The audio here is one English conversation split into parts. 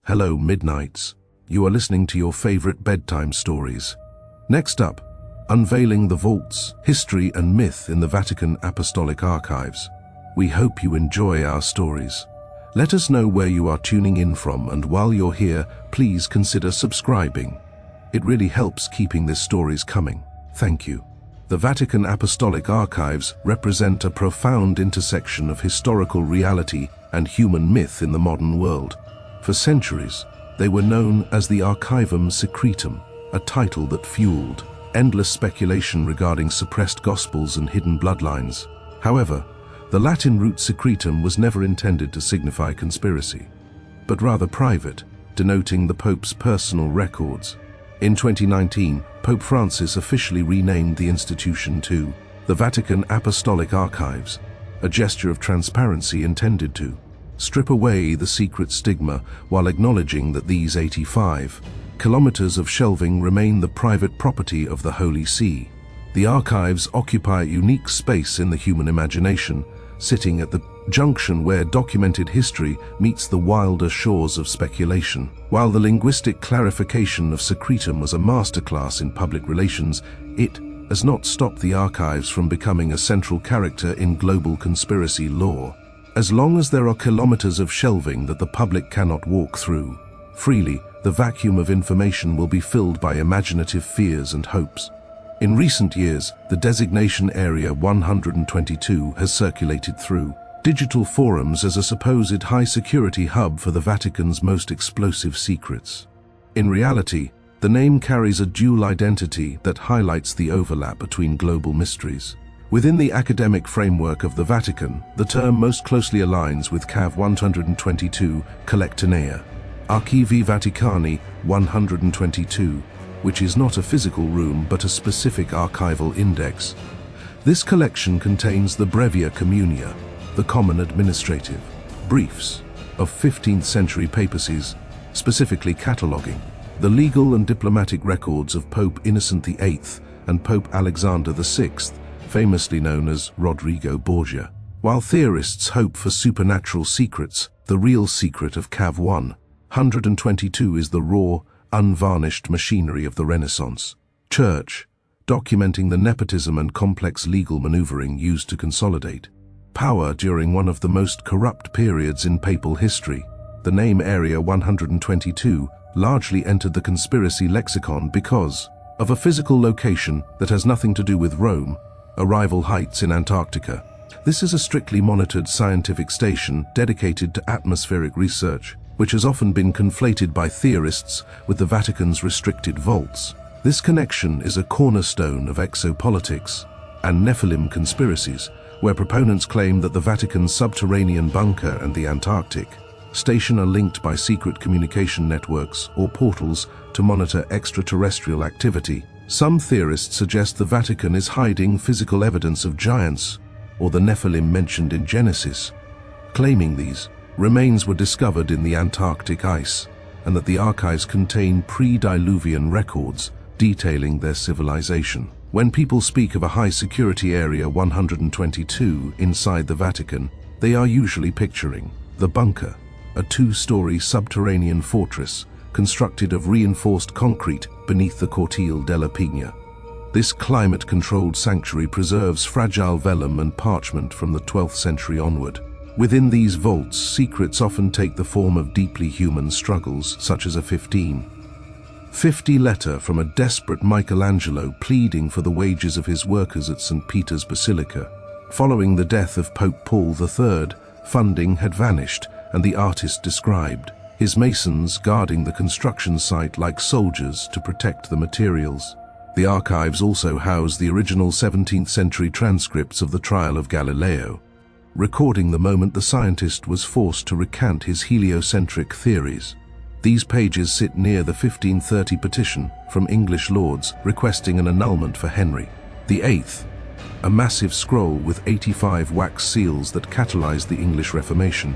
Hello, Midnights. You are listening to your favorite bedtime stories. Next up, Unveiling the Vaults, History and Myth in the Vatican Apostolic Archives. We hope you enjoy our stories. Let us know where you are tuning in from, and while you're here, please consider subscribing. It really helps keeping these stories coming. Thank you. The Vatican Apostolic Archives represent a profound intersection of historical reality and human myth in the modern world. For centuries, they were known as the Archivum Secretum, a title that fueled endless speculation regarding suppressed gospels and hidden bloodlines. However, the Latin root secretum was never intended to signify conspiracy, but rather private, denoting the Pope's personal records. In 2019, Pope Francis officially renamed the institution to the Vatican Apostolic Archives, a gesture of transparency intended to strip away the secret stigma while acknowledging that these 85 kilometers of shelving remain the private property of the Holy See. The archives occupy a unique space in the human imagination, sitting at the junction where documented history meets the wilder shores of speculation. While the linguistic clarification of secretum was a masterclass in public relations, it has not stopped the archives from becoming a central character in global conspiracy lore. As long as there are kilometers of shelving that the public cannot walk through freely, the vacuum of information will be filled by imaginative fears and hopes. In recent years, the designation Area 122 has circulated through digital forums as a supposed high-security hub for the Vatican's most explosive secrets. In reality, the name carries a dual identity that highlights the overlap between global mysteries. Within the academic framework of the Vatican, the term most closely aligns with CAV 122 Collectanea, Archivi Vaticani 122, which is not a physical room but a specific archival index. This collection contains the Brevia Communia, the common administrative briefs of 15th century papacies, specifically cataloguing the legal and diplomatic records of Pope Innocent VIII and Pope Alexander VI, famously known as Rodrigo Borgia. While theorists hope for supernatural secrets, the real secret of CAV 122 is the raw, unvarnished machinery of the Renaissance Church, documenting the nepotism and complex legal maneuvering used to consolidate power during one of the most corrupt periods in papal history. The name Area 122 largely entered the conspiracy lexicon because of a physical location that has nothing to do with Rome, Arrival Heights in Antarctica. This is a strictly monitored scientific station dedicated to atmospheric research, which has often been conflated by theorists with the Vatican's restricted vaults. This connection is a cornerstone of exopolitics and Nephilim conspiracies, where proponents claim that the Vatican's subterranean bunker and the Antarctic station are linked by secret communication networks or portals to monitor extraterrestrial activity. Some theorists suggest the Vatican is hiding physical evidence of giants or the Nephilim mentioned in Genesis, claiming these remains were discovered in the Antarctic ice and that the archives contain pre-Diluvian records detailing their civilization. When people speak of a high-security Area 122 inside the Vatican, they are usually picturing the bunker, a two-story subterranean fortress constructed of reinforced concrete beneath the Cortile della Pigna. This climate-controlled sanctuary preserves fragile vellum and parchment from the 12th century onward. Within these vaults, secrets often take the form of deeply human struggles, such as a 1550 letter from a desperate Michelangelo pleading for the wages of his workers at St. Peter's Basilica. Following the death of Pope Paul III, funding had vanished, and the artist described his masons guarding the construction site like soldiers to protect the materials. The archives also house the original 17th century transcripts of the trial of Galileo, recording the moment the scientist was forced to recant his heliocentric theories. These pages sit near the 1530 petition from English lords requesting an annulment for Henry VIII, a massive scroll with 85 wax seals that catalyzed the English Reformation.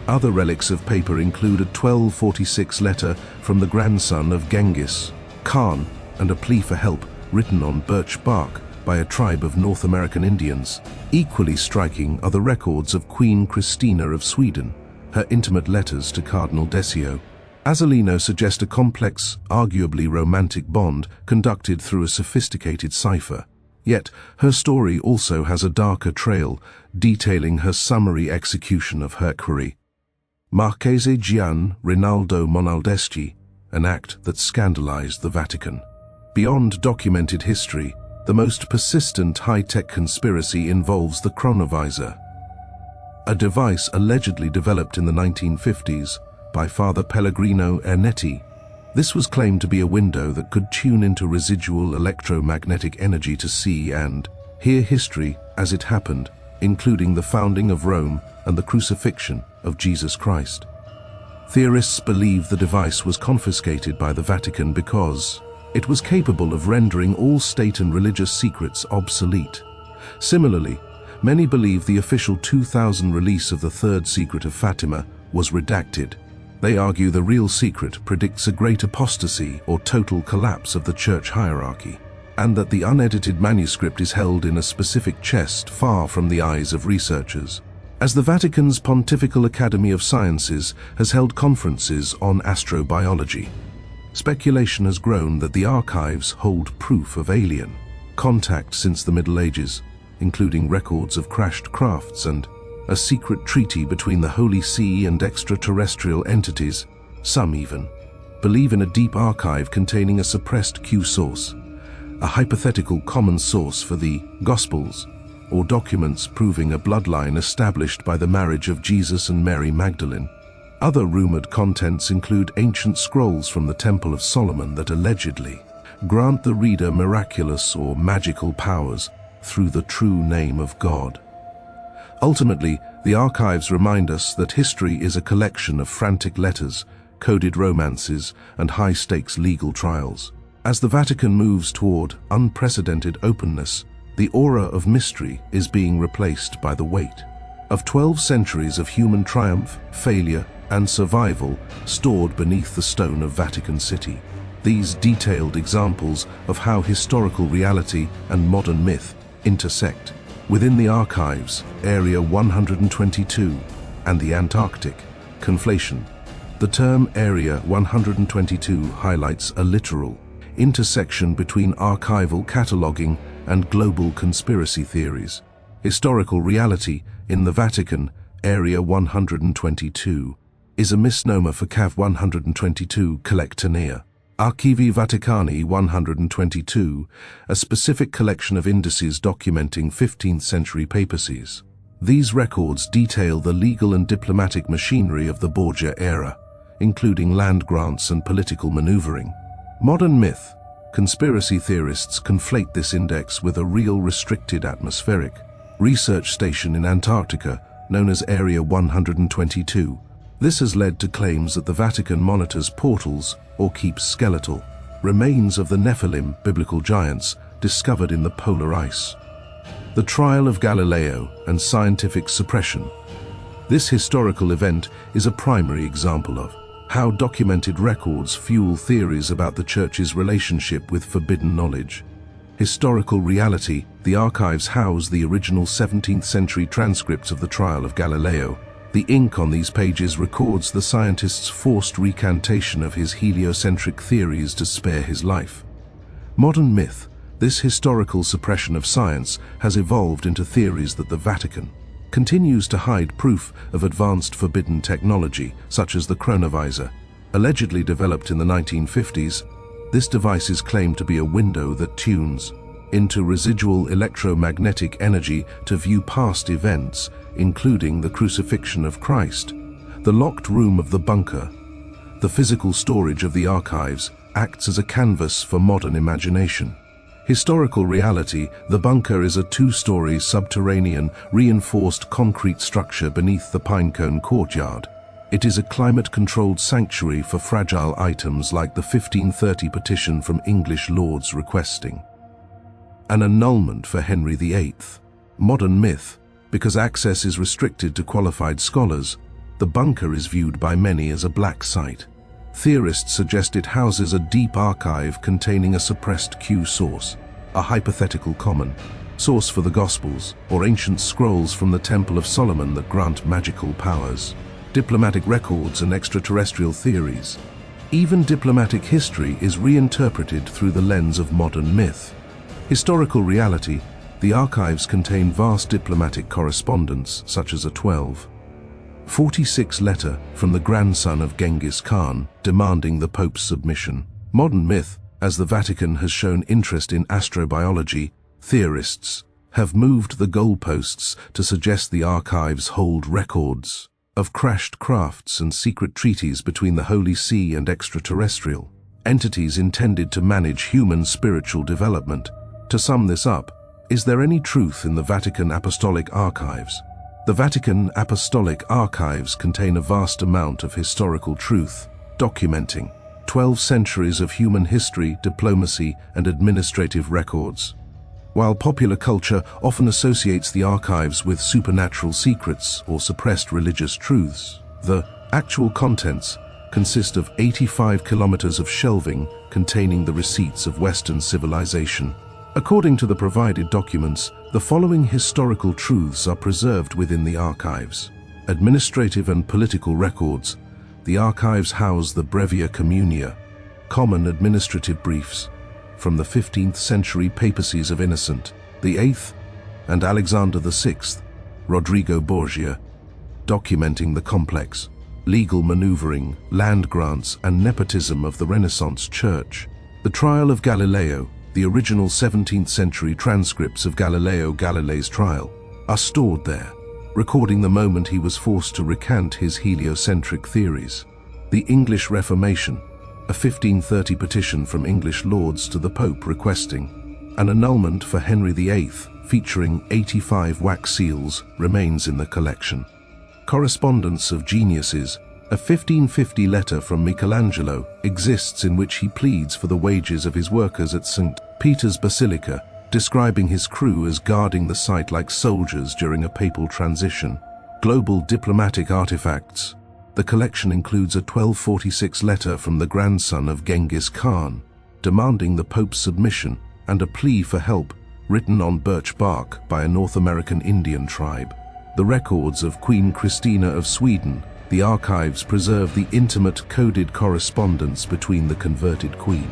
Other relics of paper include a 1246 letter from the grandson of Genghis Khan and a plea for help written on birch bark by a tribe of North American Indians. Equally striking are the records of Queen Christina of Sweden, her intimate letters to Cardinal Decio, Azzolino suggests a complex, arguably romantic bond conducted through a sophisticated cipher. Yet, her story also has a darker trail, detailing her summary execution of Hercule. Marchese Gian Rinaldo Monaldeschi, an act that scandalized the Vatican. Beyond documented history, the most persistent high-tech conspiracy involves the chronovisor, a device allegedly developed in the 1950s by Father Pellegrino Ernetti. This was claimed to be a window that could tune into residual electromagnetic energy to see and hear history as it happened, including the founding of Rome and the crucifixion of Jesus Christ. Theorists believe the device was confiscated by the Vatican because it was capable of rendering all state and religious secrets obsolete. Similarly, many believe the official 2000 release of the Third Secret of Fatima was redacted. They argue the real secret predicts a great apostasy or total collapse of the church hierarchy, and that the unedited manuscript is held in a specific chest far from the eyes of researchers. As the Vatican's Pontifical Academy of Sciences has held conferences on astrobiology, speculation has grown that the archives hold proof of alien contact since the Middle Ages, including records of crashed crafts and a secret treaty between the Holy See and extraterrestrial entities. Some even believe in a deep archive containing a suppressed Q source, a hypothetical common source for the Gospels, or documents proving a bloodline established by the marriage of Jesus and Mary Magdalene. Other rumored contents include ancient scrolls from the Temple of Solomon that allegedly grant the reader miraculous or magical powers through the true name of God. Ultimately, the archives remind us that history is a collection of frantic letters, coded romances, and high-stakes legal trials. As the Vatican moves toward unprecedented openness, the aura of mystery is being replaced by the weight of 12 centuries of human triumph, failure, and survival stored beneath the stone of Vatican City. These detailed examples of how historical reality and modern myth intersect. Within the archives, Area 122 and the Antarctic conflation. The term Area 122 highlights a literal intersection between archival cataloging and global conspiracy theories. Historical reality in the Vatican, Area 122, is a misnomer for CAV 122 Collectanea. Archivi Vaticani 122, a specific collection of indices documenting 15th century papacies. These records detail the legal and diplomatic machinery of the Borgia era, including land grants and political maneuvering. Modern myth, conspiracy theorists conflate this index with a real restricted atmospheric research station in Antarctica known as Area 122. This has led to claims that the Vatican monitors portals or keeps skeletal remains of the Nephilim, biblical giants, discovered in the polar ice. The trial of Galileo and scientific suppression. This historical event is a primary example of how documented records fuel theories about the Church's relationship with forbidden knowledge. Historical reality, the archives house the original 17th century transcripts of the trial of Galileo. The ink on these pages records the scientist's forced recantation of his heliocentric theories to spare his life. Modern myth, this historical suppression of science has evolved into theories that the Vatican continues to hide proof of advanced forbidden technology, such as the chronovisor. Allegedly developed in the 1950s, this device is claimed to be a window that tunes into residual electromagnetic energy to view past events, including the crucifixion of Christ. The locked room of the bunker, the physical storage of the archives, acts as a canvas for modern imagination. Historical reality, the bunker is a 2-story subterranean, reinforced concrete structure beneath the Pinecone courtyard. It is a climate-controlled sanctuary for fragile items like the 1530 petition from English lords requesting an annulment for Henry VIII. Modern myth, because access is restricted to qualified scholars, the bunker is viewed by many as a black site. Theorists suggest it houses a deep archive containing a suppressed Q source, a hypothetical common source for the Gospels, or ancient scrolls from the Temple of Solomon that grant magical powers. Diplomatic records and extraterrestrial theories. Even diplomatic history is reinterpreted through the lens of modern myth. Historical reality, the archives contain vast diplomatic correspondence, such as a 1246 letter from the grandson of Genghis Khan demanding the Pope's submission. Modern myth, as the Vatican has shown interest in astrobiology, theorists have moved the goalposts to suggest the archives hold records of crashed crafts and secret treaties between the Holy See and extraterrestrial entities intended to manage human spiritual development. To sum this up, is there any truth in the Vatican Apostolic Archives? The Vatican Apostolic Archives contain a vast amount of historical truth, documenting 12 centuries of human history, diplomacy, and administrative records. While popular culture often associates the archives with supernatural secrets or suppressed religious truths, the actual contents consist of 85 kilometers of shelving containing the receipts of Western civilization. According to the provided documents, the following historical truths are preserved within the archives. Administrative and political records. The archives house the Brevia Communia, common administrative briefs, from the 15th century papacies of Innocent VIII and Alexander VI, Rodrigo Borgia, documenting the complex legal maneuvering, land grants, and nepotism of the Renaissance Church. The trial of Galileo, the original 17th century transcripts of Galileo Galilei's trial, are stored there, recording the moment he was forced to recant his heliocentric theories. The English Reformation, a 1530 petition from English lords to the Pope requesting an annulment for Henry VIII, featuring 85 wax seals, remains in the collection. Correspondence of Geniuses, a 1550 letter from Michelangelo, exists in which he pleads for the wages of his workers at St. Peter's Basilica, describing his crew as guarding the site like soldiers during a papal transition. Global diplomatic artifacts. The collection includes a 1246 letter from the grandson of Genghis Khan, demanding the Pope's submission, and a plea for help, written on birch bark by a North American Indian tribe. The records of Queen Christina of Sweden. The archives preserve the intimate coded correspondence between the converted queen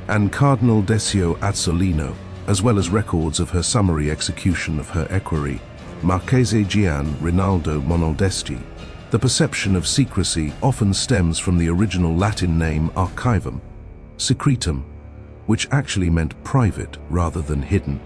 and Cardinal Decio Azzolino, as well as records of her summary execution of her equerry, Marchese Gian Rinaldo Monaldeschi. The perception of secrecy often stems from the original Latin name archivum, secretum, which actually meant private rather than hidden.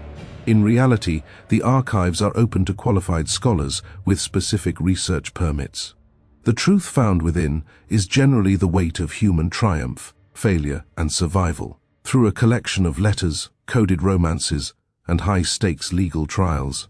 In reality, the archives are open to qualified scholars with specific research permits. The truth found within is generally the weight of human triumph, failure, and survival. Through a collection of letters, coded romances, and high-stakes legal trials,